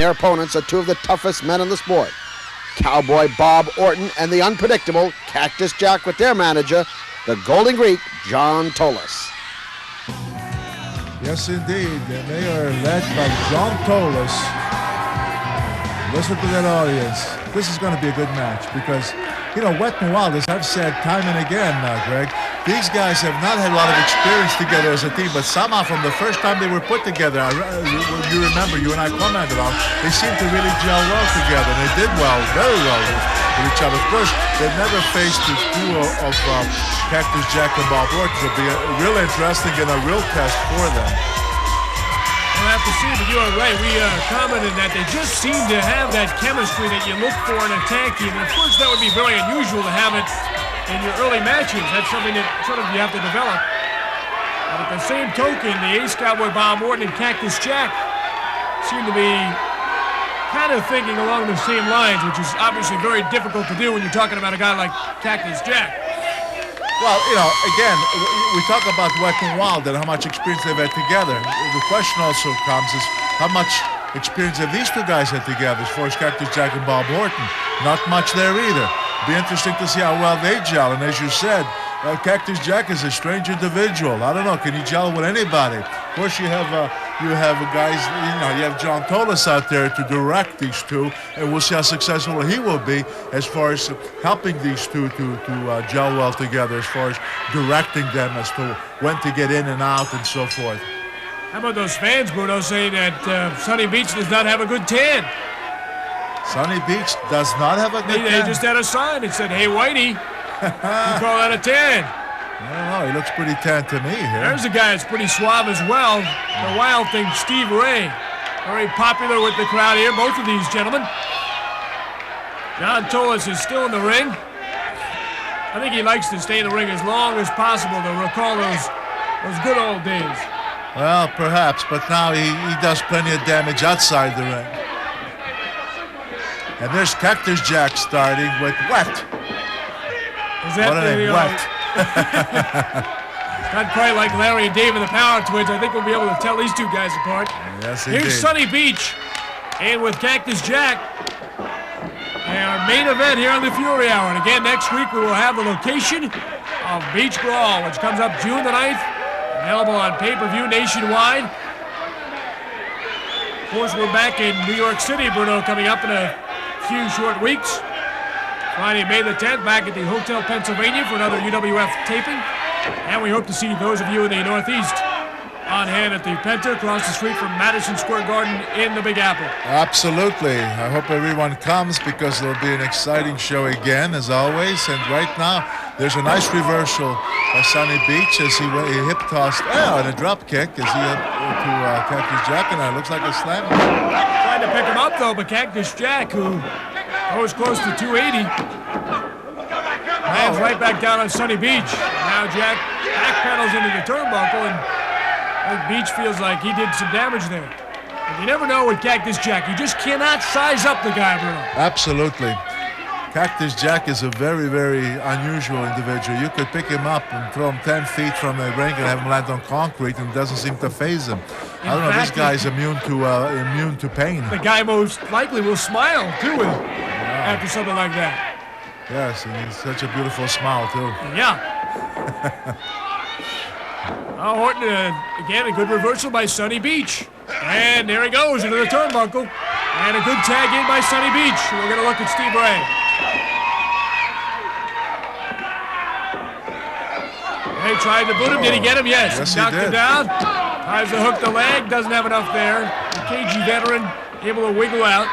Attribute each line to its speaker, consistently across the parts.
Speaker 1: Their opponents are two of the toughest men in the sport. Cowboy Bob Orton and the unpredictable Cactus Jack with their manager, the Golden Greek, John Tolos.
Speaker 2: Yes, indeed. And they are led by John Tolos. Listen to that audience. This is going to be a good match because, you know, Wet and Wild, as I've said time and again, Greg, these guys have not had a lot of experience together as a team, but somehow from the first time they were put together, you remember, you and I commented on, they seemed to really gel well together. And they did well, very well with each other. Of course, they've never faced the duo of Cactus Jack and Bob Orton. It'll be real interesting and a real test for them.
Speaker 3: We'll have to see, but you are right. We commented that they just seem to have that chemistry that you look for in a tag team. And of course, that would be very unusual to have it in your early matches. That's something that sort of you have to develop. But at the same token, the Ace Cowboy Bob Orton and Cactus Jack seem to be kind of thinking along the same lines, which is obviously very difficult to do when you're talking about a guy like Cactus Jack.
Speaker 2: Well, you know, again, we talk about Wet and Wild and how much experience they've had together. The question also comes is how much experience have these two guys had together as far as Cactus Jack and Bob Orton? Not much there either. Be interesting to see how well they gel. And as you said, Cactus Jack is a strange individual. I don't know, can he gel with anybody? Of course, you have guys, you know, you have John Tolos out there to direct these two, and we'll see how successful he will be as far as helping these two to gel well together, as far as directing them as to when to get in and out and so forth.
Speaker 3: How about those fans, Bruno, saying that Sunny Beach does not have a good tan?
Speaker 2: Sunny Beach does not have a good tan?
Speaker 3: They just had a sign that said, "Hey, Whitey, you call that a tan?"
Speaker 2: I don't know. He looks pretty tan to me here.
Speaker 3: There's a guy that's pretty suave as well. The Wild thing, Steve Ray. Very popular with the crowd here, both of these gentlemen. John Tolos is still in the ring. I think he likes to stay in the ring as long as possible to recall those good old days.
Speaker 2: Well, perhaps, but now he does plenty of damage outside the ring. And there's Cactus Jack starting with Wet.
Speaker 3: Is that
Speaker 2: what a name, Wet.
Speaker 3: Not quite like Larry and Dave and the Power Twins. I think we'll be able to tell these two guys apart.
Speaker 2: Yes, indeed.
Speaker 3: Here's Sunny Beach, and with Cactus Jack, our main event here on the Fury Hour. And again, next week we will have the location of Beach Brawl, which comes up June the 9th, available on pay-per-view nationwide. Of course, we're back in New York City, Bruno, coming up in a few short weeks. Friday, May the 10th, back at the Hotel Pennsylvania for another UWF taping. And we hope to see those of you in the Northeast on hand at the Penta across the street from Madison Square Garden in the Big Apple.
Speaker 2: Absolutely. I hope everyone comes because it'll be an exciting show again, as always. And right now, there's a nice reversal by Sunny Beach as he hip-tossed and a drop kick as he hit to Cactus Jack, and it looks like a slam.
Speaker 3: Trying to pick him up, though, but Cactus Jack, who goes close to 280, lands right back down on Sunny Beach. Now Jack backpedals into the turnbuckle, and I think Beach feels like he did some damage there. But you never know with Cactus Jack. You just cannot size up the guy, Bruno.
Speaker 2: Absolutely. Cactus Jack is a very, very unusual individual. You could pick him up and throw him 10 feet from the ring and have him land on concrete, and it doesn't seem to faze him. I don't know, this guy's immune to pain.
Speaker 3: The guy most likely will smile, too, after something like that.
Speaker 2: Yes, and he's such a beautiful smile, too.
Speaker 3: Yeah. Orton, again, a good reversal by Sunny Beach. And there he goes into the turnbuckle. And a good tag in by Sunny Beach. We're going to look at Steve Ray. Ray tried to boot him. Did he get him? Yes.
Speaker 2: Yes,
Speaker 3: he knocked
Speaker 2: he did.
Speaker 3: him down. Tries to hook the leg. Doesn't have enough there. The cagey veteran able to wiggle out.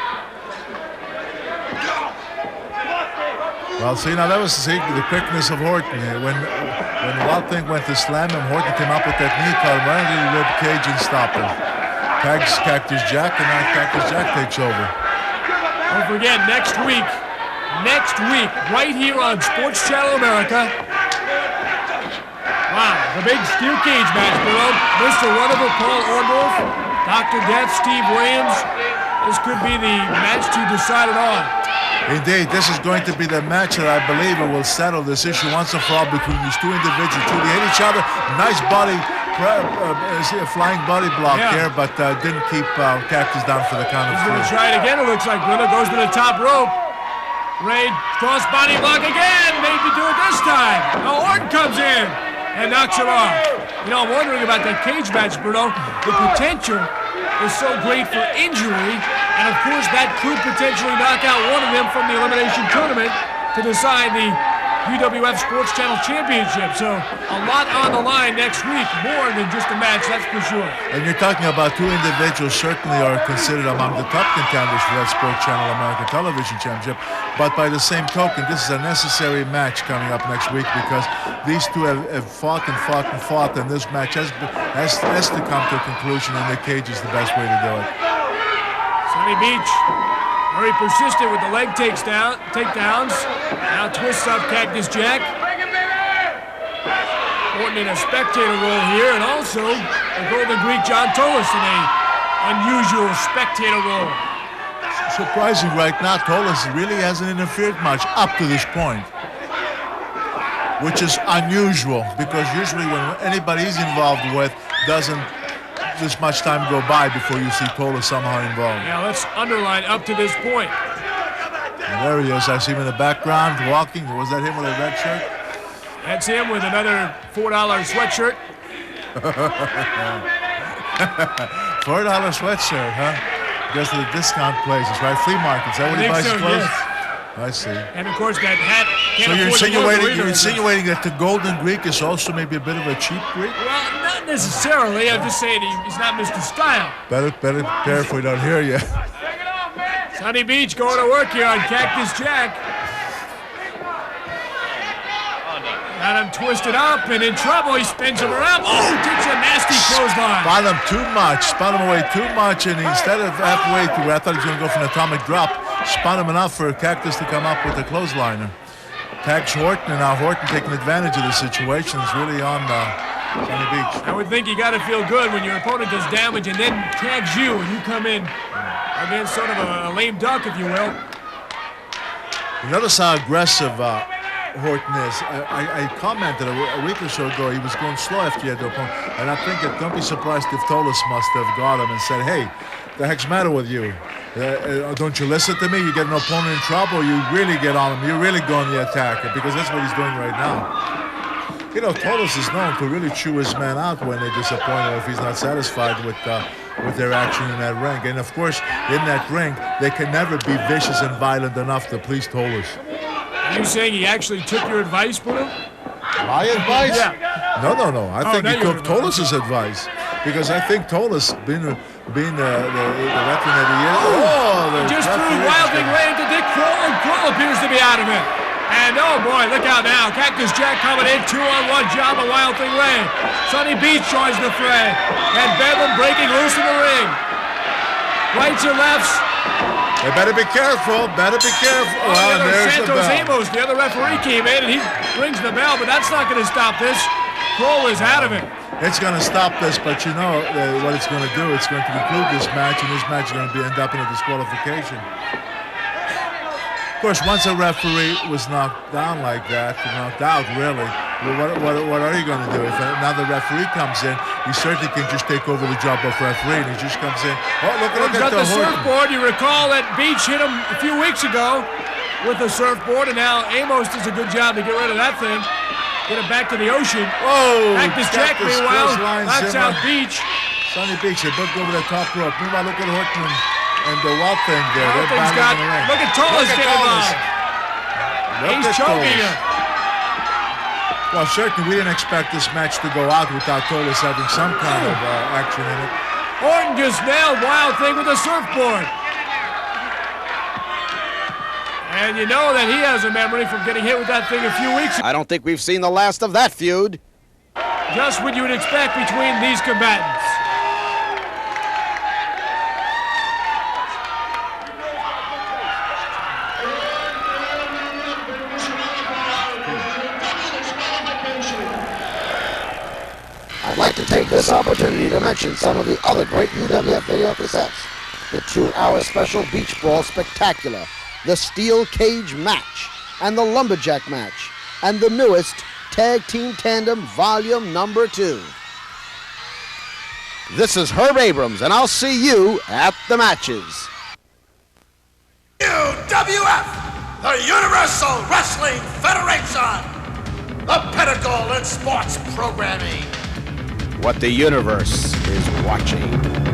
Speaker 2: Well, see, now that was the quickness of Orton. When Wild Thing went to slam him, Orton came up with that knee, caught him right into the rib cage and stopped him. Tags Cactus Jack, and now Cactus Jack takes over.
Speaker 3: Don't forget, next week, right here on Sports Channel America. Wow, the big steel cage match, Bruno. Mr. Wonderful Paul Orndorff, Dr. Death Steve Williams. This could be the match to decide it on.
Speaker 2: Indeed, this is going to be the match that I believe will settle this issue once and for all between these two individuals. Truly hate each other. Nice body a flying body block there, but didn't keep Cactus down for the count of
Speaker 3: He's going to
Speaker 2: three.
Speaker 3: try it again, it looks like. Bruno goes to the top rope. Ray, cross body block again. Made to do it this time. Now Orton comes in and knocks it off. You know, I'm wondering about that cage match, Bruno. The potential is so great for injury, and of course that could potentially knock out one of them from the elimination tournament to decide the UWF Sports Channel Championship. So a lot on the line next week, more than just a match, that's for sure.
Speaker 2: And you're talking about two individuals certainly are considered among the top contenders for that Sports Channel American Television Championship. But by the same token, this is a necessary match coming up next week because these two have fought, and this match has to come to a conclusion, and the cage is the best way to do it.
Speaker 3: Sunny Beach, very persistent with the leg takedowns. Now twists up Cactus Jack. Orton in a spectator role here, and also the Golden Greek John Tolis in a unusual spectator role.
Speaker 2: Surprising right now, Tolis really hasn't interfered much up to this point, which is unusual because usually when anybody he's involved with doesn't this much time go by before you see Tolis somehow involved.
Speaker 3: Yeah, let's underline up to this point.
Speaker 2: And there he is. I see him in the background walking. Was that him with a red shirt?
Speaker 3: That's him with another $4 sweatshirt.
Speaker 2: $4 sweatshirt, huh? Goes to the discount places, right? Flea markets. Is that what he buys his clothes?
Speaker 3: Yes.
Speaker 2: I see.
Speaker 3: And of course that hat.
Speaker 2: So you're insinuating that the Golden Greek is also maybe a bit of a cheap Greek?
Speaker 3: Well, not necessarily. I'm just saying he's not Mr. Style.
Speaker 2: Better prepare if we don't hear you.
Speaker 3: Sunny Beach going to work here on Cactus Jack. Got him twisted up and in trouble. He spins him around. Oh, takes a nasty clothesline.
Speaker 2: Spun him away too much, and instead of halfway to where I thought he was going to go for an atomic drop, spun him enough for Cactus to come up with a clothesliner. Tags Horton, and now Horton taking advantage of the situation is really on Sunny Beach.
Speaker 3: I would think you got to feel good when your opponent does damage and then tags you and you come in against sort of a lame duck, if you will.
Speaker 2: You notice how aggressive Horton is. I commented a week or so ago he was going slow after he had the opponent, and I think that don't be surprised if Tolis must have got him and said, hey, the heck's the matter with you? Don't you listen to me? You get an opponent in trouble, you really get on him, you really go on the attack, because that's what he's doing right now. You know, Tolis is known to really chew his man out when they're disappointed or if he's not satisfied with their action in that ring. And of course, in that ring, they can never be vicious and violent enough to please Tolis.
Speaker 3: Are you saying he actually took your advice, Bruno?
Speaker 2: My advice?
Speaker 3: Yeah.
Speaker 2: No. I think he took Tolis' advice. Because I think Tolis, being the veteran that he is...
Speaker 3: Just threw Wild Thing right into Dick Kroll, and Kroll appears to be out of it. And oh boy, look out now. Cactus Jack coming in, 2-on-1 job of Wild Thing Ray. Sunny Beach joins the fray. And Bedlam breaking loose in the ring. Rights or lefts.
Speaker 2: They better be careful.
Speaker 3: Oh, Santos Amos, the other referee, came in and he rings the bell, but that's not going to stop this. Kroll is out of it.
Speaker 2: It's going to stop this, but you know what it's going to do. It's going to conclude this match, and this match is going to end up in a disqualification. Of course, once a referee was knocked down like that, knocked out really, well, what are you going to do? If another referee comes in, he certainly can just take over the job of referee, and he just comes in. Oh, look at
Speaker 3: the surfboard. You recall that Beach hit him a few weeks ago with the surfboard, and now Amos does a good job to get rid of that thing. Get it back to the ocean.
Speaker 2: Whoa!
Speaker 3: Cactus Jack, meanwhile, knocks out Beach.
Speaker 2: Sunny Beach, they both go over the top rope. Meanwhile, look at Horton and the Wild Thing there.
Speaker 3: Wild Thing's got, look at Tolis getting involved. He's choking him.
Speaker 2: Well, certainly we didn't expect this match to go out without Tolis having some kind of action in it.
Speaker 3: Orton just nailed Wild Thing with a surfboard. And you know that he has a memory from getting hit with that thing a few weeks ago.
Speaker 1: I don't think we've seen the last of that feud.
Speaker 3: Just what you would expect between these combatants.
Speaker 1: I'd like to take this opportunity to mention some of the other great UWF video cassettes. The 2-hour special Beach Brawl Spectacular, the Steel Cage Match, and the Lumberjack Match, and the newest Tag Team Tandem Volume Number 2. This is Herb Abrams, and I'll see you at the matches.
Speaker 4: UWF, the Universal Wrestling Federation, the pinnacle in sports programming.
Speaker 1: What the universe is watching.